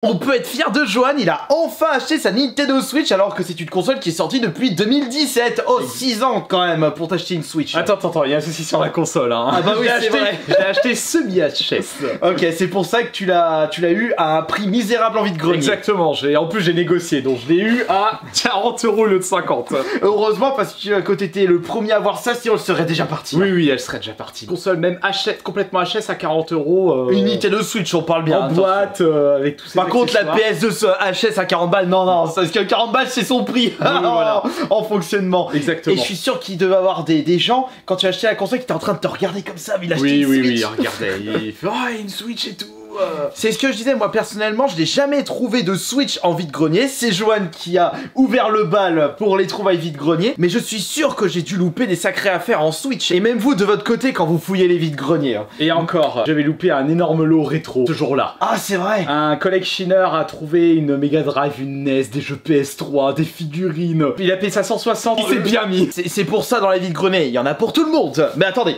On peut être fier de Johan, il a enfin acheté sa Nintendo Switch alors que c'est une console qui est sortie depuis 2017. Oh, 6 ans quand même pour t'acheter une Switch. Attends, il y a un souci sur la console. Hein. Ah bah oui, c'est vrai. Je l'ai acheté semi-HS. Ok, c'est pour ça que tu l'as eu à un prix misérable en vide-grenier. Exactement, en plus j'ai négocié, donc je l'ai eu à 40 € au lieu de 50. Heureusement parce que t'étais le premier à voir ça, sinon elle serait déjà partie. Oui, elle serait déjà partie. Console même complètement HS à 40 €. Une Nintendo Switch, on parle bien. En boîte, avec tous ces Par contre, la PS2 HS à 40 balles, non, parce que 40 balles c'est son prix voilà. en fonctionnement. Exactement. Et je suis sûr qu'il devait avoir des gens, quand tu as acheté la console, qui étaient en train de te regarder comme ça, mais il a acheté une Switch. Oui, regardez, il fait une Switch et tout. C'est ce que je disais, moi personnellement, je n'ai jamais trouvé de Switch en vide-grenier. C'est Johan qui a ouvert le bal pour les trouvailles vide-grenier. Mais je suis sûr que j'ai dû louper des sacrées affaires en Switch. Et même vous, de votre côté, quand vous fouillez les vide-greniers. Et encore, j'avais loupé un énorme lot rétro ce jour-là. Ah, c'est vrai. Un collectionneur a trouvé une Mega Drive, une NES, des jeux PS3, des figurines. Il a payé ça 160, il s'est bien mis. C'est pour ça dans les vide-greniers, il y en a pour tout le monde. Mais attendez.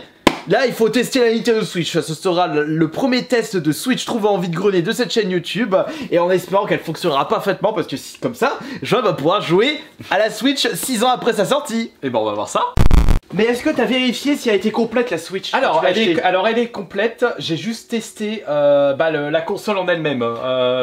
Là, il faut tester la Nintendo Switch. Ce sera le premier test de Switch trouvé en vide-grenier de cette chaîne YouTube. Et en espérant qu'elle fonctionnera parfaitement, parce que comme ça, Johan va pouvoir jouer à la Switch 6 ans après sa sortie. Et ben, on va voir ça. Mais est-ce que t'as vérifié si elle était complète la Switch? Alors elle est complète, j'ai juste testé la console en elle-même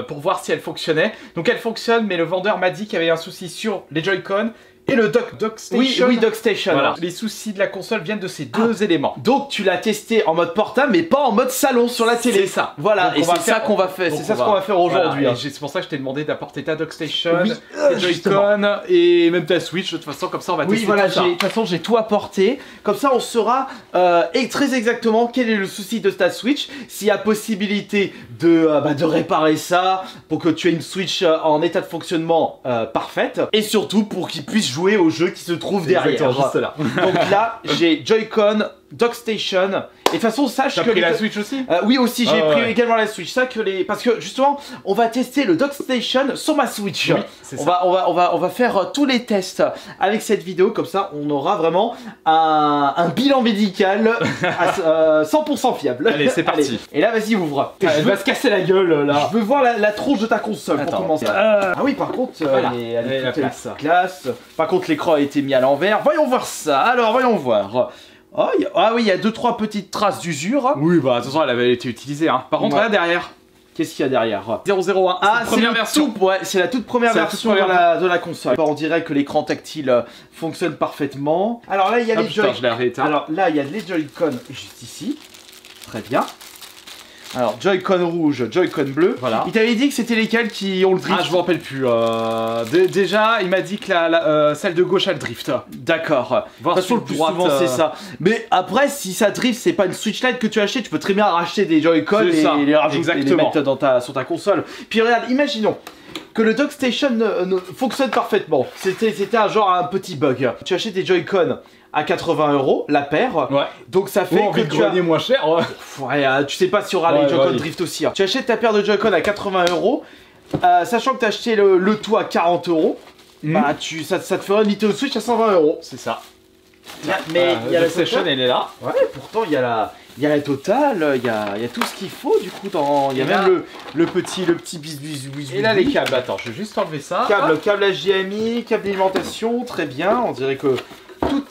pour voir si elle fonctionnait. Donc elle fonctionne, mais le vendeur m'a dit qu'il y avait un souci sur les Joy-Con et le DockStation. Oui, DockStation. Voilà. Les soucis de la console viennent de ces deux éléments. Donc tu l'as testé en mode portable, mais pas en mode salon sur la télé. C'est ça. Voilà, et c'est ça qu'on va faire. C'est ça ce qu'on va faire aujourd'hui. Voilà. C'est pour ça que je t'ai demandé d'apporter ta DockStation, tes Joy-Con et même ta Switch. De toute façon, comme ça, on va tester tout ça. De toute façon, j'ai tout apporté. Comme ça, on saura très exactement quel est le souci de ta Switch. S'il y a possibilité de réparer ça pour que tu aies une Switch en état de fonctionnement parfaite. Et surtout pour qu'il puisse jouer aux jeux qui se trouvent derrière. Juste là. Donc là, j'ai Joy-Con, DockStation. Et de toute façon, sache que. T'as pris la Switch aussi? Oui, aussi, j'ai pris également la Switch. Parce que justement, on va tester le DockStation sur ma Switch. Oui, c'est ça. On va faire tous les tests avec cette vidéo. Comme ça, on aura vraiment un bilan médical à 100% fiable. Allez, c'est parti. Allez. Et là, vas-y, ouvre. Elle va se casser la gueule là. Je veux voir la tronche de ta console pour commencer. Ah oui, par contre, voilà. elle est toute classe. Par contre, l'écran a été mis à l'envers. Voyons voir ça. Alors, voyons voir. Oh, oui, il y a 2-3 petites traces d'usure. Oui, bah attention, elle avait été utilisée. Hein. Par contre, là derrière. Qu'est-ce qu'il y a derrière? 001. Ah, c'est la toute première version de la console. On dirait que l'écran tactile fonctionne parfaitement. Alors là, il y a les Joy-Con. Alors là, il y a les Joy-Con juste ici. Très bien. Alors, Joy-Con rouge, Joy-Con bleu. Voilà. Il t'avait dit que c'était lesquels qui ont le drift? Ah, je me rappelle plus. Déjà, il m'a dit que celle de gauche a le drift. D'accord. De toute façon, le plus souvent, c'est ça. Mais après, si ça drift, c'est pas une Switch Lite que tu as acheté, tu peux très bien racheter des Joy-Con et les rajouter, les mettre sur ta console. Puis regarde, imaginons que le DockStation fonctionne parfaitement. C'était un petit bug. Tu achètes des Joy-Con à 80 € la paire. Ouais. Donc ça fait que tu as moins cher. Ouais, tu sais pas s'il y aura les Joy-Con drift aussi. Hein. Tu achètes ta paire de Joy-Con à 80 €, sachant que tu as acheté le tout à 40 €. Bah ça te fera une Nintendo Switch à 120 €. C'est ça. Mais il y a la DockStation, elle est là. Ouais, pourtant il y a la totale, il y a tout ce qu'il faut du coup dans. Il y a même le petit biscuit. Et là les câbles, attends, je vais juste enlever ça. Câble HDMI, câble d'alimentation, très bien, on dirait que tout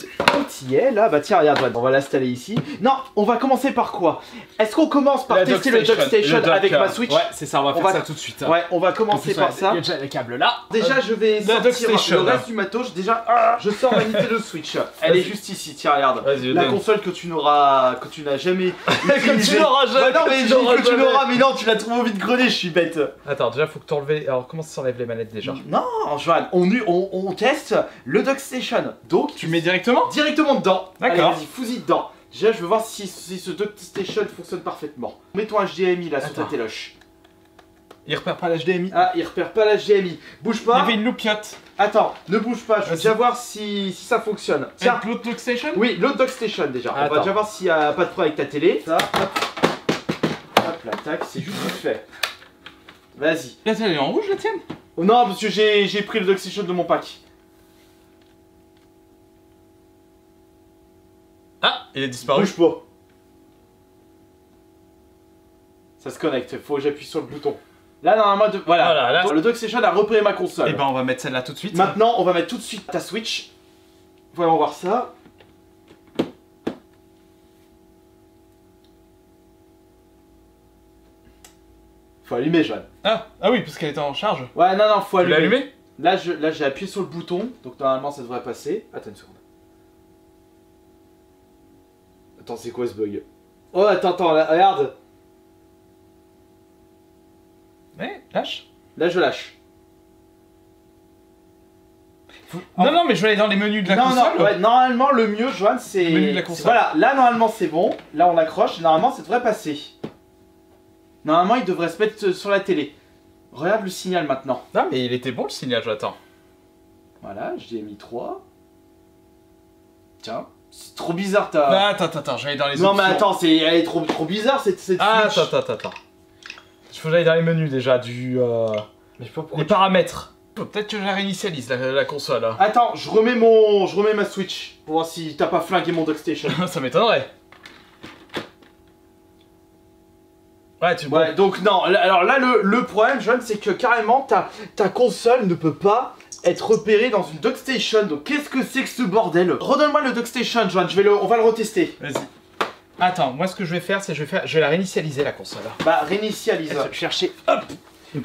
y est là. Bah tiens, regarde, on va l'installer ici. Non, on va commencer par quoi? Est-ce qu'on commence par tester le DockStation avec ma Switch? Ouais, c'est ça, on va faire ça tout de suite. Ouais, on va commencer par ça. Il y a déjà les câbles là. Déjà, je vais sortir le reste du matos. Déjà, je sors ma Nintendo Switch. Elle est juste ici, tiens, regarde. La console que tu n'as jamais que tu n'auras jamais. Non, mais que tu l'auras, mais non, tu l'as trouvé au vide-grenier, je suis bête. Attends, déjà, faut que tu enleves. Alors, comment ça s'enlève les manettes déjà? Non, Johan, on teste le DockStation. Donc, tu mets directement? Directement dedans. D'accord. Allez, vas-y, fous-y dedans. Déjà, je veux voir si ce DockStation fonctionne parfaitement. Mets ton HDMI là sur ta téloche. Il repère pas l'HDMI. Ah, il repère pas l'HDMI. Bouge pas. Il y avait une loupiote. Attends, ne bouge pas, je veux déjà voir si ça fonctionne. Tiens, l'autre DockStation? Oui, l'autre DockStation déjà. On va déjà voir s'il n'y a pas de problème avec ta télé. Ça, hop là, tac, c'est juste vite fait. Vas-y. La tienne, elle est en rouge la tienne? Oh non, parce que j'ai pris le DockStation de mon pack. Ah, il est disparu. Bouge pas. Ça se connecte, faut que j'appuie sur le bouton. Là, normalement, voilà là, le DuckStation a repéré ma console. Et ben, on va mettre celle-là tout de suite. Maintenant, on va mettre tout de suite ta Switch. Voyons voir ça. Faut allumer, Joanne. Ah oui, parce qu'elle était en charge. Ouais, non, faut allumer. Tu l'as allumé? Là, j'ai appuyé sur le bouton, donc normalement, ça devrait passer. Attends une seconde. Attends, c'est quoi ce bug? Oh, attends, là, regarde. Ouais, lâche. Là, je lâche. Non, mais je vais aller dans les menus de la console. Non, ouais, normalement, le mieux, Joanne, c'est... Le menu de la console. Voilà, là, normalement, c'est bon. Là, on accroche, et normalement, ça devrait passer. Normalement, il devrait se mettre sur la télé. Regarde le signal maintenant. Non, mais il était bon le signal, j'attends. Voilà, j'ai mis 3. Tiens, c'est trop bizarre ta... Attends, je vais aller dans les Non, options. mais attends, elle est trop bizarre cette Switch. Attends. Il faut que j'aille dans les menus déjà du... Mais je sais pas pourquoi les paramètres. Peut-être que je la réinitialise la console. Là. Attends, je remets ma Switch pour voir si t'as pas flingué mon DuckStation. Ça m'étonnerait. Ouais, donc non, alors là le problème, John, c'est que carrément ta console ne peut pas être repérée dans une DuckStation. Donc qu'est-ce que c'est que ce bordel? Redonne-moi le DuckStation, John, on va le retester. Vas-y. Attends, moi ce que je vais faire, c'est je vais la réinitialiser la console. Bah réinitialise. Chercher, hop.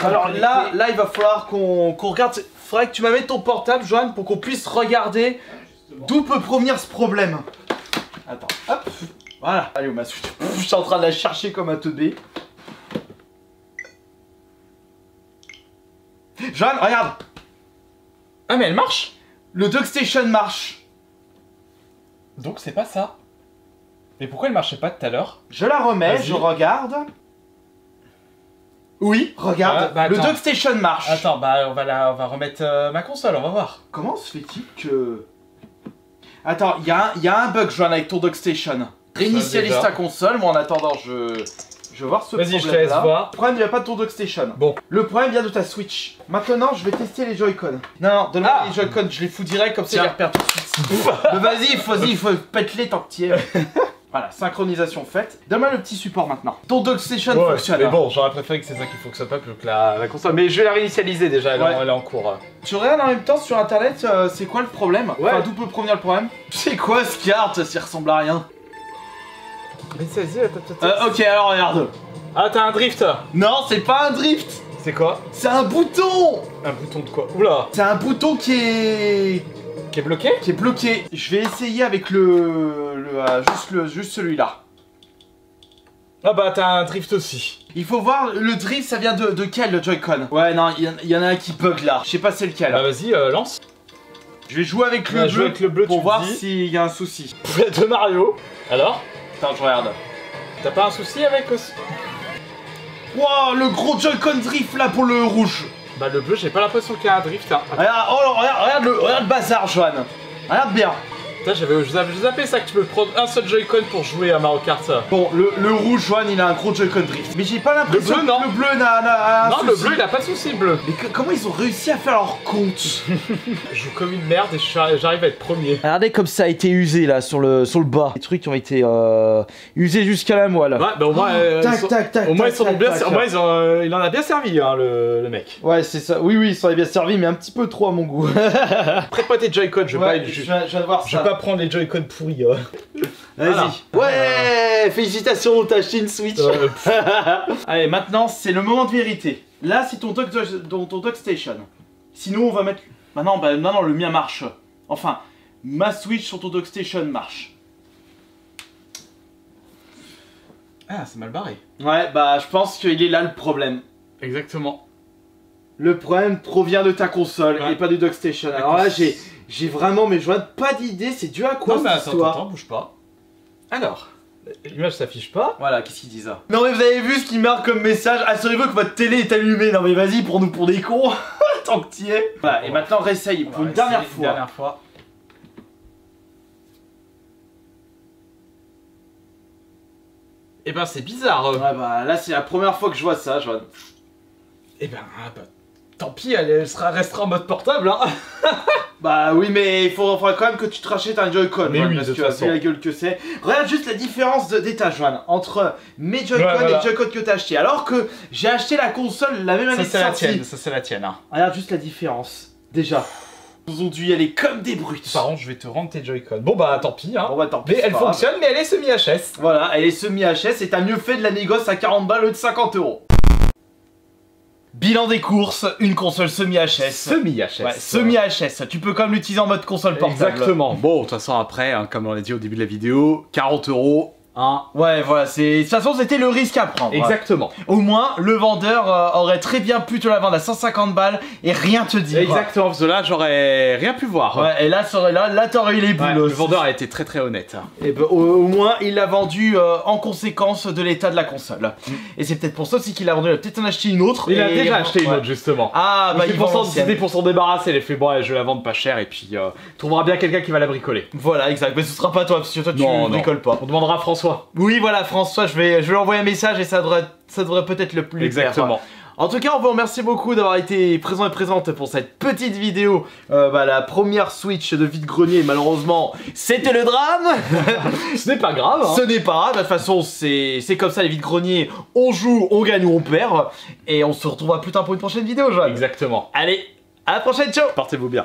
Alors là il va falloir qu'on regarde. Faudrait que tu m'amènes ton portable, Joanne, pour qu'on puisse regarder d'où peut provenir ce problème. Attends, hop. Voilà. Allez, ma Switch. Je suis en train de la chercher comme un teubé. Joanne, regarde. Ah mais elle marche. Le DuckStation marche. Donc c'est pas ça. Mais pourquoi elle marchait pas tout à l'heure? Je la remets, je regarde. Oui, regarde, le DuckStation marche. Attends, bah on va remettre ma console, on va voir. Comment se fait-il que... Attends, il y a un bug, Joanne, avec ton DuckStation. Réinitialise ta console, moi en attendant, je vais voir ce problème-là. Vas-y, je te laisse voir. Le problème ne vient pas de ton DuckStation. Bon. Le problème vient de ta Switch. Maintenant, je vais tester les Joy-Con. Non, donne-moi les Joy-Con, je les fous direct, comme ça, je les repère tout de suite. Mais vas-y, il faut pète-les tant que t'y es. Voilà, synchronisation faite. Donne-moi le petit support maintenant. Ton DuckStation fonctionne. Mais bon, j'aurais préféré que c'est ça qui fonctionne pas plutôt que la console. Mais je vais la réinitialiser déjà, elle est en cours. Tu regardes en même temps sur internet, c'est quoi le problème? Enfin, d'où peut provenir le problème? C'est quoi ce carte? Ça ressemble à rien. Mais vas-y, attends. Ok, alors regarde. Ah, t'as un drift? Non, c'est pas un drift. C'est quoi? C'est un bouton. Un bouton de quoi? Oula. C'est un bouton qui est... Qui est bloqué? Qui est bloqué. Je vais essayer avec juste celui-là. Ah bah t'as un drift aussi. Il faut voir, le drift ça vient de quel le Joy-Con? Ouais non, il y en a un qui bug là. Je sais pas c'est lequel. Bah vas-y, lance. Je vais jouer avec le bleu pour voir s'il y a un souci. De Mario. Alors? Attends, je regarde. T'as pas un souci avec aussi? Wow, le gros Joy-Con drift là pour le rouge. Bah le bleu, j'ai pas l'impression qu'il y a un drift. Hein. Regarde le bazar, Joanne. Regarde bien. Putain, j'avais zappé ça que tu peux prendre un seul Joy-Con pour jouer à Mario Kart. Bon, le rouge, Joanne, il a un gros Joy-Con drift. Mais j'ai pas l'impression que le bleu n'a non, le bleu, il a pas de souci, le bleu. Mais comment ils ont réussi à faire leur compte? Je joue comme une merde et j'arrive à être premier. Regardez comme ça a été usé là sur le bas. Les trucs qui ont été usés jusqu'à la moelle. Ouais, bah au moins, au moins il en a bien servi, hein, le mec. Ouais, c'est ça. Oui, il s'en est bien servi, mais un petit peu trop à mon goût. Prête-moi tes Joy-Con, je vais voir ça. Pas prendre les Joy-Con pourris. Vas-y. Ouais, félicitations, t'as acheté une Switch. Allez, maintenant c'est le moment de vérité. Là, c'est ton DuckStation. Sinon, on va mettre. Bah non, le mien marche. Enfin, ma Switch sur ton DuckStation marche. Ah, c'est mal barré. Ouais, bah je pense qu'il est là le problème. Exactement. Le problème provient de ta console et pas du DuckStation. Alors là, j'ai vraiment, mais je vois pas d'idée, c'est dû à quoi cette histoire? Attends, bouge pas. Alors, l'image s'affiche pas. Voilà, qu'est-ce qu'il dit ça? Non mais vous avez vu ce qu'il marque comme message? Assurez-vous que votre télé est allumée. Non mais vas-y, pour des cons. Tant que t'y es. Voilà, et maintenant réessaye pour une dernière fois. Eh ben c'est bizarre. Ouais bah là c'est la première fois que je vois ça, Joanne. Eh ben, Tant pis, elle restera en mode portable, hein. Bah oui, mais il faudra quand même que tu te rachètes un Joy-Con, oui, parce que tu as vu la gueule que c'est. Regarde juste la différence d'état, Joanne, entre mes Joy-Con et les Joy-Con que t'as acheté. Alors que j'ai acheté la console la même année de sortie. Ça c'est la tienne, hein. Regarde juste la différence, déjà. Ils ont dû y aller comme des brutes. Par contre, je vais te rendre tes Joy-Con. Bon bah tant pis, hein. Bon bah tant pis. Mais elle fonctionne, mais elle est semi-HS. Voilà, elle est semi-HS et t'as mieux fait de la négoce à 40 balles au lieu de 50 €. Bilan des courses, une console semi-HS. Semi-HS. Ouais, semi-HS. Tu peux quand même l'utiliser en mode console portable. Exactement. Bon, de toute façon, après, hein, comme on l'a dit au début de la vidéo, 40 €. Hein. Ouais, voilà, de toute façon, c'était le risque à prendre. Exactement. Ouais. Au moins, le vendeur aurait très bien pu te la vendre à 150 balles et rien te dire. Exactement, parce que là, j'aurais rien pu voir. Ouais, et là, t'aurais eu les boules. Ouais, le vendeur a été très très honnête. Et ben, au moins, il l'a vendu en conséquence de l'état de la console. Et c'est peut-être pour ça aussi qu'il a vendu. Il a peut-être en acheté une autre. Il a déjà acheté une autre, justement. Ah, bah, c'était pour s'en débarrasser. Il a fait, bon, je vais la vendre pas cher et puis trouvera bien quelqu'un qui va la bricoler. Voilà, exact. Mais ce sera pas toi, parce que toi, tu bricoles pas. On demandera à François. Oui, voilà. François, je vais lui envoyer un message et ça devrait peut-être le plus exactement. Faire. En tout cas, on vous remercie beaucoup d'avoir été présent et présente pour cette petite vidéo. La première Switch de vide-grenier, malheureusement, c'était le drame. Ce n'est pas grave. Hein. Ce n'est pas grave. De toute façon, c'est comme ça les vide-greniers. On joue, on gagne ou on perd. Et on se retrouvera plus tard pour une prochaine vidéo, Joanne. Exactement. Allez, à la prochaine, ciao. Portez-vous bien.